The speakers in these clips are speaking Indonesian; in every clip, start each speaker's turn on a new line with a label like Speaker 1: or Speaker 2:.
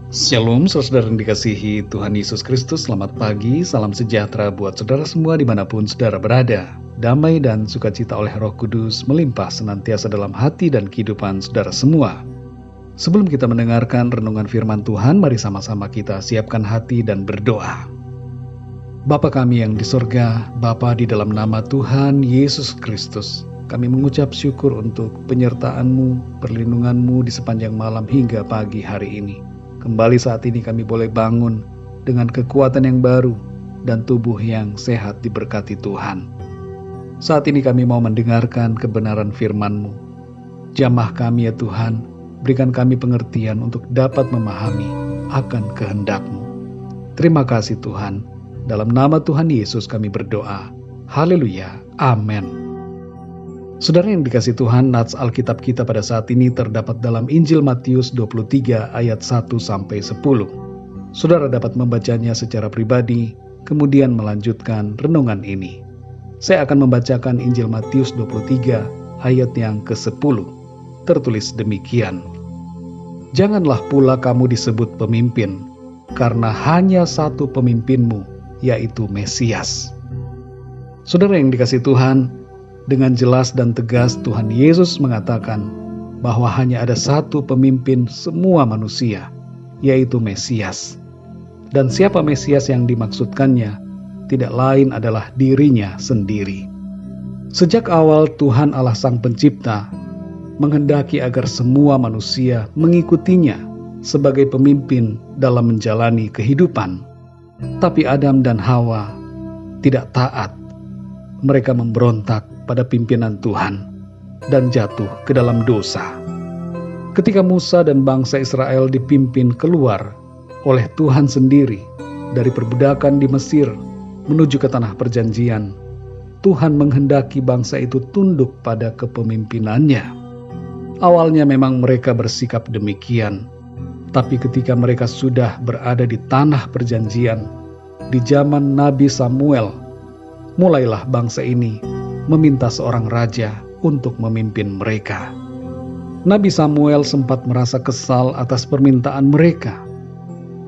Speaker 1: Shalom, saudara yang dikasihi Tuhan Yesus Kristus. Selamat pagi, salam sejahtera buat saudara semua dimanapun saudara berada. Damai dan sukacita oleh Roh Kudus melimpah senantiasa dalam hati dan kehidupan saudara semua. Sebelum kita mendengarkan renungan firman Tuhan, mari sama-sama kita siapkan hati dan berdoa. Bapa kami yang di sorga, Bapa di dalam nama Tuhan Yesus Kristus, kami mengucap syukur untuk penyertaan-Mu, perlindungan-Mu di sepanjang malam hingga pagi hari ini. Kembali saat ini kami boleh bangun dengan kekuatan yang baru dan tubuh yang sehat diberkati Tuhan. Saat ini kami mau mendengarkan kebenaran firman-Mu. Jamah kami ya Tuhan, berikan kami pengertian untuk dapat memahami akan kehendak-Mu. Terima kasih Tuhan, dalam nama Tuhan Yesus kami berdoa. Haleluya, amin. Saudara yang dikasih Tuhan, nats Alkitab kita pada saat ini terdapat dalam Injil Matius 23 ayat 1-10. Saudara dapat membacanya secara pribadi, kemudian melanjutkan renungan ini. Saya akan membacakan Injil Matius 23 ayat yang ke-10. Tertulis demikian. Janganlah pula kamu disebut pemimpin, karena hanya satu pemimpinmu, yaitu Mesias. Saudara yang dikasih Tuhan, dengan jelas dan tegas Tuhan Yesus mengatakan bahwa hanya ada satu pemimpin semua manusia, yaitu Mesias. Dan siapa Mesias yang dimaksudkannya? Tidak lain adalah dirinya sendiri. Sejak awal Tuhan Allah Sang Pencipta menghendaki agar semua manusia mengikutinya sebagai pemimpin dalam menjalani kehidupan. Tapi Adam dan Hawa tidak taat. Mereka memberontak pada pimpinan Tuhan dan jatuh ke dalam dosa. Ketika Musa dan bangsa Israel dipimpin keluar oleh Tuhan sendiri dari perbudakan di Mesir menuju ke tanah perjanjian, Tuhan menghendaki bangsa itu tunduk pada kepemimpinannya. Awalnya memang mereka bersikap demikian, tapi ketika mereka sudah berada di tanah perjanjian, di zaman Nabi Samuel, mulailah bangsa ini meminta seorang raja untuk memimpin mereka. Nabi Samuel sempat merasa kesal atas permintaan mereka.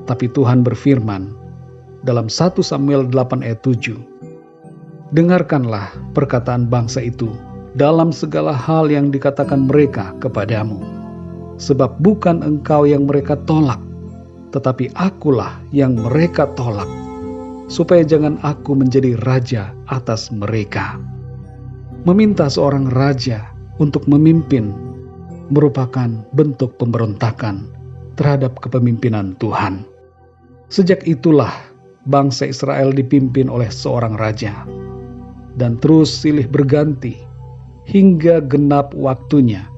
Speaker 1: Tapi Tuhan berfirman dalam 1 Samuel 8 ayat 7, dengarkanlah perkataan bangsa itu dalam segala hal yang dikatakan mereka kepadamu. Sebab bukan engkau yang mereka tolak, tetapi akulah yang mereka tolak, supaya jangan aku menjadi raja atas mereka. Meminta seorang raja untuk memimpin merupakan bentuk pemberontakan terhadap kepemimpinan Tuhan. Sejak itulah bangsa Israel dipimpin oleh seorang raja, dan terus silih berganti hingga genap waktunya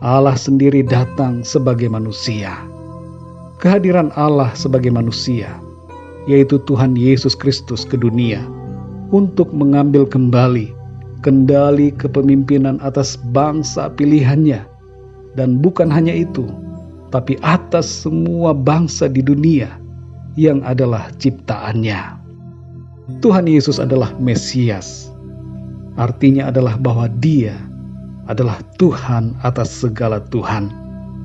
Speaker 1: Allah sendiri datang sebagai manusia. Kehadiran Allah sebagai manusia, yaitu Tuhan Yesus Kristus ke dunia untuk mengambil kembali kendali kepemimpinan atas bangsa pilihannya, dan bukan hanya itu, tapi atas semua bangsa di dunia yang adalah ciptaannya. Tuhan Yesus adalah Mesias, artinya adalah bahwa Dia adalah Tuhan atas segala Tuhan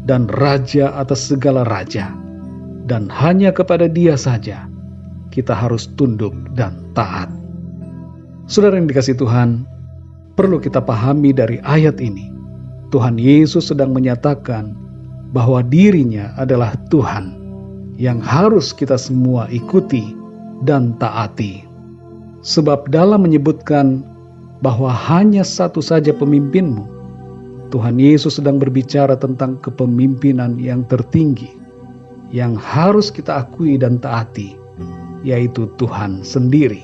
Speaker 1: dan Raja atas segala Raja, dan hanya kepada Dia saja kita harus tunduk dan taat. Saudara yang dikasihi Tuhan, perlu kita pahami dari ayat ini, Tuhan Yesus sedang menyatakan bahwa dirinya adalah Tuhan yang harus kita semua ikuti dan taati. Sebab dalam menyebutkan bahwa hanya satu saja pemimpinmu, Tuhan Yesus sedang berbicara tentang kepemimpinan yang tertinggi yang harus kita akui dan taati, yaitu Tuhan sendiri.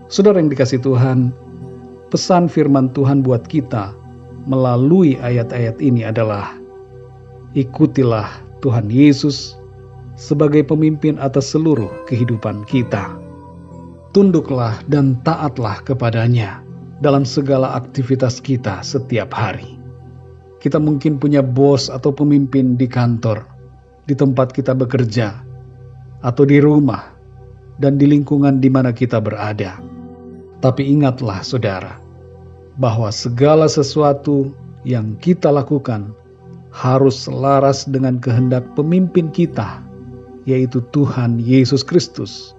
Speaker 1: Saudara yang dikasihi Tuhan, pesan firman Tuhan buat kita melalui ayat-ayat ini adalah, ikutilah Tuhan Yesus sebagai pemimpin atas seluruh kehidupan kita. Tunduklah dan taatlah kepadanya dalam segala aktivitas kita setiap hari. Kita mungkin punya bos atau pemimpin di kantor, di tempat kita bekerja, atau di rumah, dan di lingkungan di mana kita berada. Tapi ingatlah saudara, bahwa segala sesuatu yang kita lakukan harus selaras dengan kehendak pemimpin kita, yaitu Tuhan Yesus Kristus.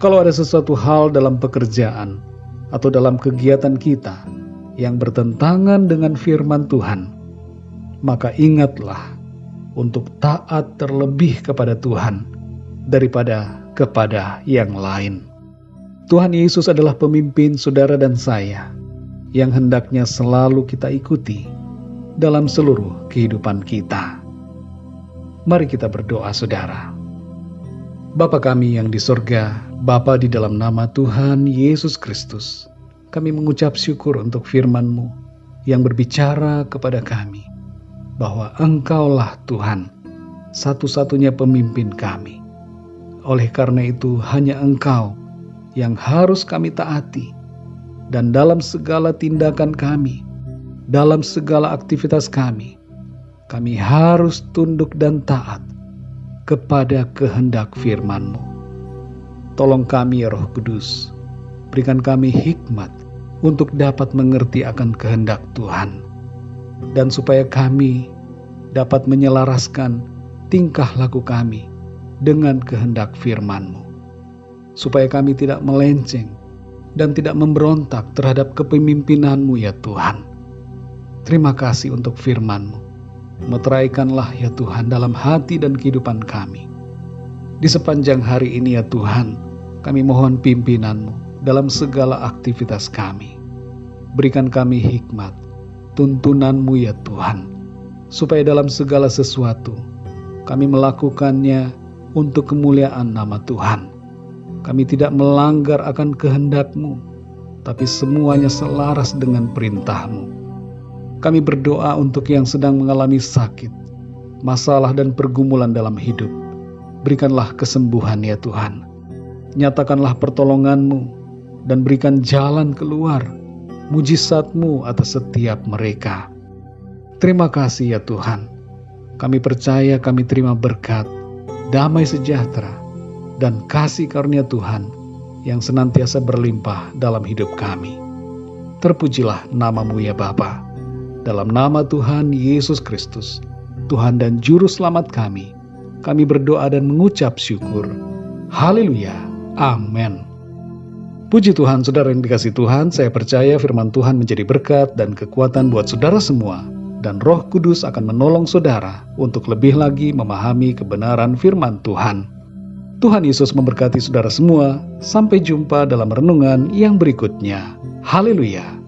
Speaker 1: Kalau ada sesuatu hal dalam pekerjaan atau dalam kegiatan kita yang bertentangan dengan firman Tuhan, maka ingatlah untuk taat terlebih kepada Tuhan daripada kepada yang lain. Tuhan Yesus adalah pemimpin saudara dan saya yang hendaknya selalu kita ikuti dalam seluruh kehidupan kita. Mari kita berdoa, saudara. Bapa kami yang di sorga, Bapa di dalam nama Tuhan Yesus Kristus, kami mengucap syukur untuk firman-Mu yang berbicara kepada kami, bahwa Engkaulah Tuhan, satu-satunya pemimpin kami. Oleh karena itu, hanya Engkau yang harus kami taati, dan dalam segala tindakan kami, dalam segala aktivitas kami harus tunduk dan taat kepada kehendak firman-Mu. Tolong kami ya Roh Kudus, berikan kami hikmat untuk dapat mengerti akan kehendak Tuhan, dan supaya kami dapat menyelaraskan tingkah laku kami dengan kehendak firman-Mu, supaya kami tidak melenceng dan tidak memberontak terhadap kepemimpinan-Mu ya Tuhan. Terima kasih untuk firman-Mu. Meteraikanlah ya Tuhan dalam hati dan kehidupan kami. Di sepanjang hari ini ya Tuhan, kami mohon pimpinan-Mu dalam segala aktivitas kami. Berikan kami hikmat, tuntunan-Mu ya Tuhan, supaya dalam segala sesuatu kami melakukannya untuk kemuliaan nama Tuhan. Kami tidak melanggar akan kehendak-Mu, tapi semuanya selaras dengan perintah-Mu. Kami berdoa untuk yang sedang mengalami sakit, masalah dan pergumulan dalam hidup. Berikanlah kesembuhan ya Tuhan. Nyatakanlah pertolongan-Mu dan berikan jalan keluar, mujizat-Mu atas setiap mereka. Terima kasih ya Tuhan. Kami percaya kami terima berkat, damai sejahtera, dan kasih karunia Tuhan yang senantiasa berlimpah dalam hidup kami. Terpujilah nama-Mu ya Bapa. Dalam nama Tuhan Yesus Kristus, Tuhan dan Juru Selamat kami berdoa dan mengucap syukur. Haleluya. Amin. Puji Tuhan, saudara yang dikasihi Tuhan, saya percaya firman Tuhan menjadi berkat dan kekuatan buat saudara semua, dan Roh Kudus akan menolong saudara untuk lebih lagi memahami kebenaran firman Tuhan. Tuhan Yesus memberkati saudara semua. Sampai jumpa dalam renungan yang berikutnya. Haleluya.